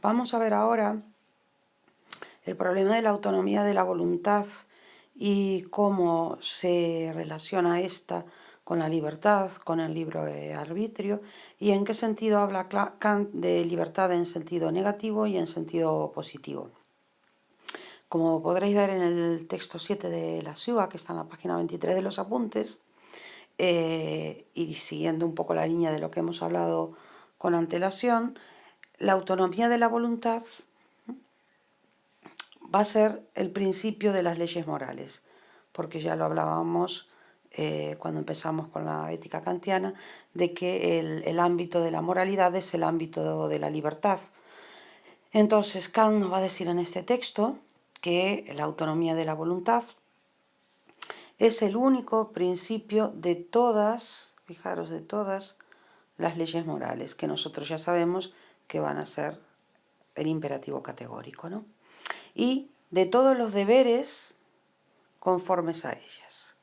Vamos a ver ahora el problema de la autonomía de la voluntad y cómo se relaciona esta con la libertad, con el libre arbitrio, y en qué sentido habla Kant de libertad en sentido negativo y en sentido positivo. Como podréis ver en el texto 7 de la SIUA, que está en la página 23 de los apuntes, y siguiendo un poco la línea de lo que hemos hablado con antelación, la autonomía de la voluntad va a ser el principio de las leyes morales, porque ya lo hablábamos cuando empezamos con la ética kantiana, de que el ámbito de la moralidad es el ámbito de la libertad. Entonces Kant nos va a decir en este texto que la autonomía de la voluntad es el único principio de todas, fijaros, de todas las leyes morales, que nosotros ya sabemos que van a ser el imperativo categórico, ¿no? Y de todos los deberes conformes a ellas.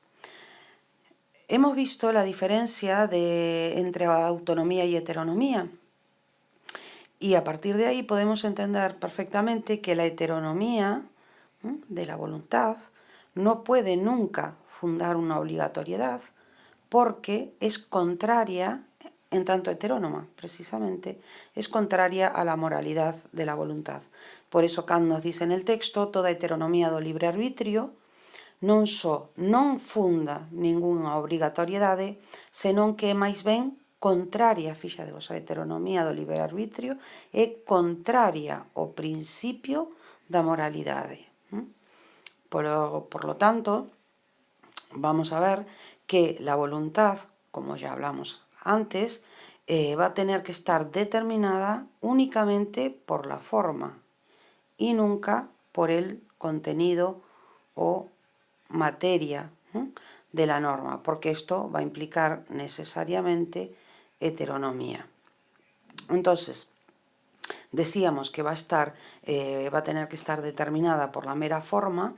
Hemos visto la diferencia entre autonomía y heteronomía, y a partir de ahí podemos entender perfectamente que la heteronomía de la voluntad no puede nunca fundar una obligatoriedad porque es contraria, en tanto heterónoma, precisamente, es contraria a la moralidad de la voluntad. Por eso Kant nos dice en el texto, toda heteronomía do libre arbitrio non só non funda ningunha obrigatoriedade, senón que é máis ben contraria, fíxadevos, a heteronomía do libre arbitrio é contraria ao principio da moralidade. Por lo tanto, vamos a ver que la voluntad, como ya hablamos antes, va a tener que estar determinada únicamente por la forma y nunca por el contenido o materia de la norma, porque esto va a implicar necesariamente heteronomía. Entonces, decíamos que va a tener que estar determinada por la mera forma,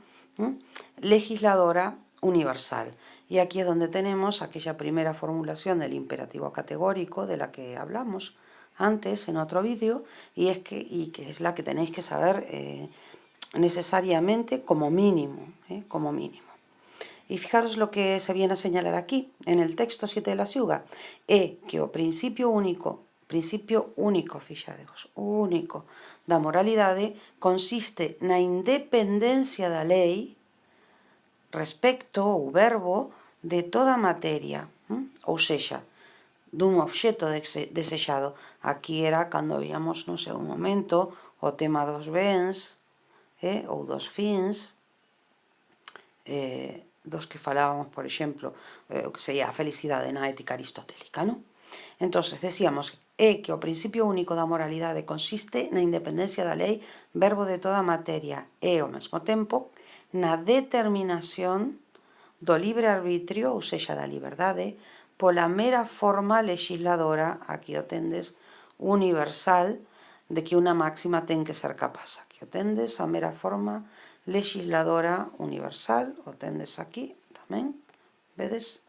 legisladora universal. Y aquí es donde tenemos aquella primera formulación del imperativo categórico de la que hablamos antes en otro vídeo, y que es la que tenéis que saber necesariamente como mínimo, como mínimo. Y fijaros lo que se viene a señalar aquí, en el texto 7 de la SIUGA, que o principio único, fixadevos, único da moralidade consiste na independencia da lei respecto ao verbo de toda materia, ou sexa, dun obxecto desexado. Aquí era cando víamos no seu momento o tema dos bens ou dos fins, dos que falábamos, por exemplo, o que sería a felicidade na ética aristotélica, non? Entonces, decíamos que o principio único da moralidade consiste na independencia da lei, verbo de toda materia, e ao mesmo tempo na determinación do libre arbitrio, ou sexa, da liberdade, pola mera forma legisladora, aquí o tendes, universal, de que unha máxima ten que ser capaz. Aquí o tendes, a mera forma legisladora universal, o tendes aquí tamén, vedes?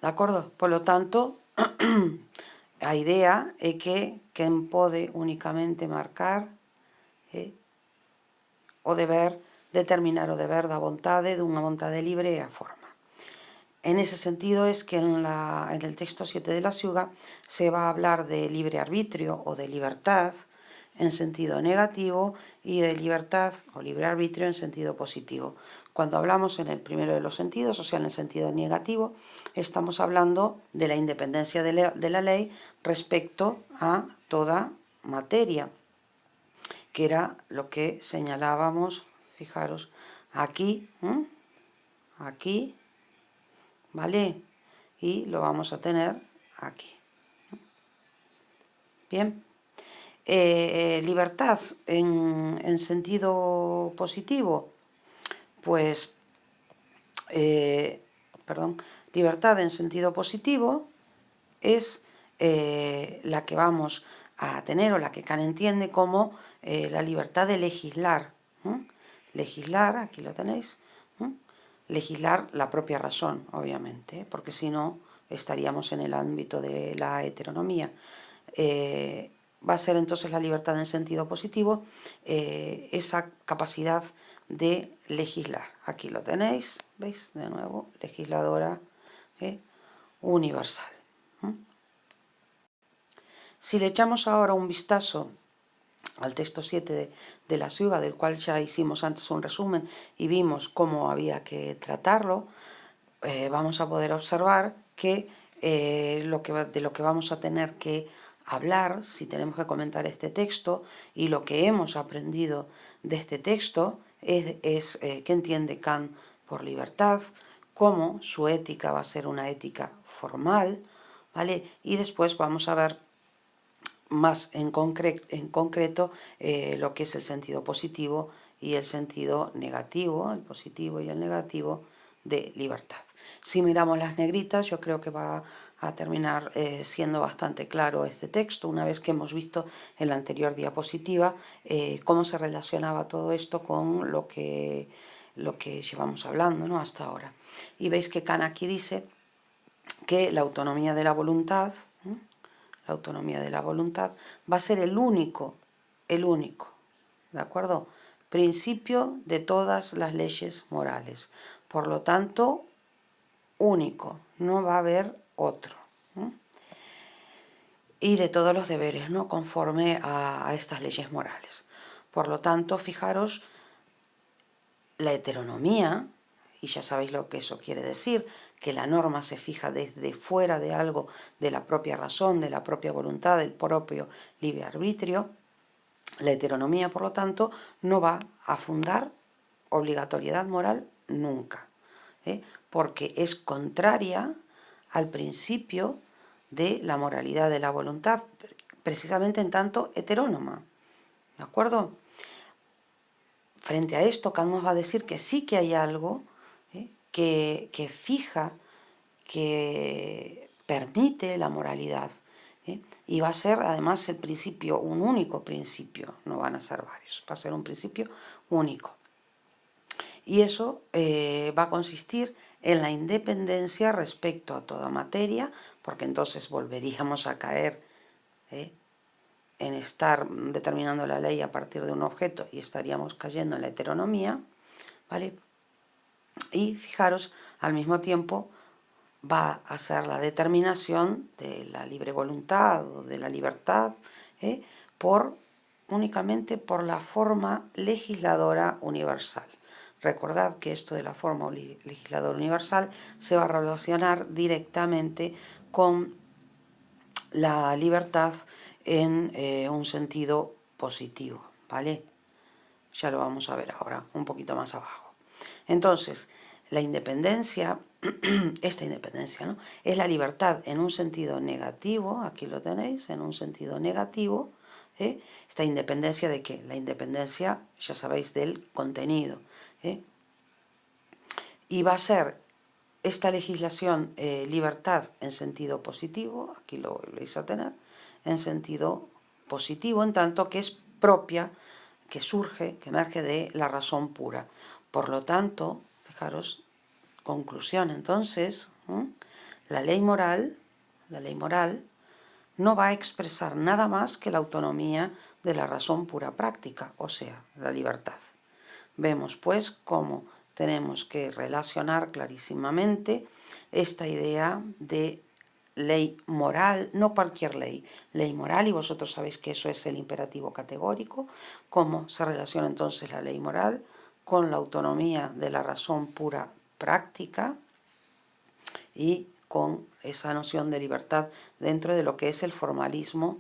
De acordo? Polo tanto, a idea é que quen pode únicamente marcar o deber, determinar o deber da vontade, dunha vontade libre e a forma. En ese sentido es que en el texto 7 de la SIUGA se va a hablar de libre arbitrio o de libertad en sentido negativo y de libertad o libre arbitrio en sentido positivo. Cuando hablamos en el primero de los sentidos, o sea, en el sentido negativo, estamos hablando de la independencia de la ley respecto a toda materia, que era lo que señalábamos, fijaros, aquí, aquí, ¿vale? Y lo vamos a tener aquí. Bien. Libertad en sentido positivo, pues, libertad en sentido positivo es la que vamos a tener, o la que Kant entiende como la libertad de legislar. Legislar, aquí lo tenéis, legislar la propia razón, obviamente, porque si no estaríamos en el ámbito de la heteronomía. va a ser entonces la libertad en sentido positivo, esa capacidad de legislar. Aquí lo tenéis, ¿veis? De nuevo, legisladora universal. Si le echamos ahora un vistazo al texto 7 de la SIUGA, del cual ya hicimos antes un resumen y vimos cómo había que tratarlo, vamos a poder observar que, de lo que vamos a tener que hablar, si tenemos que comentar este texto, y lo que hemos aprendido de este texto, es qué entiende Kant por libertad, cómo su ética va a ser una ética formal, ¿vale? Y después vamos a ver más en concreto lo que es el sentido positivo y el sentido negativo, el positivo y el negativo de libertad. Si miramos las negritas, yo creo que va a terminar siendo bastante claro este texto, una vez que hemos visto en la anterior diapositiva cómo se relacionaba todo esto con lo que llevamos hablando, ¿no?, hasta ahora. Y veis que Kant aquí dice que la autonomía de la voluntad, va a ser el único, ¿de acuerdo?, principio de todas las leyes morales. Por lo tanto, único, no va a haber otro. Y de todos los deberes, ¿no?, conforme a estas leyes morales. Por lo tanto, fijaros, la heteronomía, y ya sabéis lo que eso quiere decir, que la norma se fija desde fuera de algo, de la propia razón, de la propia voluntad, del propio libre arbitrio. La heteronomía, por lo tanto, no va a fundar obligatoriedad moral nunca, porque es contraria al principio de la moralidad de la voluntad, precisamente en tanto heterónoma, ¿de acuerdo? Frente a esto, Kant nos va a decir que sí que hay algo que fija, que permite la moralidad, y va a ser además el principio, un único principio, no van a ser varios, va a ser un principio único. Y eso va a consistir en la independencia respecto a toda materia, porque entonces volveríamos a caer en estar determinando la ley a partir de un objeto y estaríamos cayendo en la heteronomía, ¿vale? Y fijaros, al mismo tiempo va a ser la determinación de la libre voluntad o de la libertad únicamente por la forma legisladora universal. Recordad que esto de la forma legisladora universal se va a relacionar directamente con la libertad en un sentido positivo, ¿vale? Ya lo vamos a ver ahora, un poquito más abajo. Entonces, la independencia, esta independencia, ¿no?, es la libertad en un sentido negativo, aquí lo tenéis, en un sentido negativo. Esta independencia ¿de qué? La independencia, ya sabéis, del contenido. Y va a ser esta legislación libertad en sentido positivo, aquí lo vais a tener, en sentido positivo, en tanto que es propia, que surge, que emerge de la razón pura. Por lo tanto, fijaros, conclusión entonces, la ley moral no va a expresar nada más que la autonomía de la razón pura práctica, o sea, la libertad. Vemos pues cómo tenemos que relacionar clarísimamente esta idea de ley moral, no cualquier ley moral, y vosotros sabéis que eso es el imperativo categórico, cómo se relaciona entonces la ley moral con la autonomía de la razón pura práctica y con esa noción de libertad dentro de lo que es el formalismo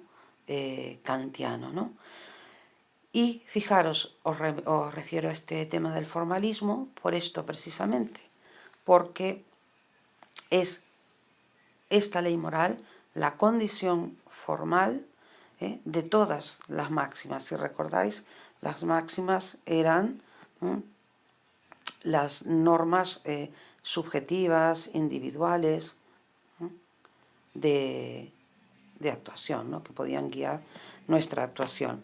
kantiano, ¿no? Y fijaros, os refiero a este tema del formalismo por esto precisamente, porque es esta ley moral la condición formal de todas las máximas. Si recordáis, las máximas eran las normas subjetivas, individuales, de actuación, ¿no?, que podían guiar nuestra actuación.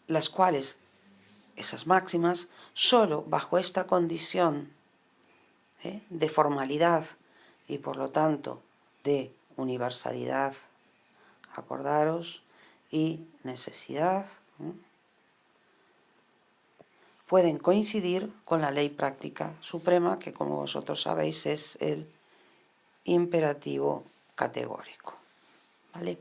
Las cuales, esas máximas, solo bajo esta condición de formalidad y por lo tanto de universalidad acordaros, y necesidad, pueden coincidir con la ley práctica suprema, que como vosotros sabéis es el imperativo categórico, ¿vale?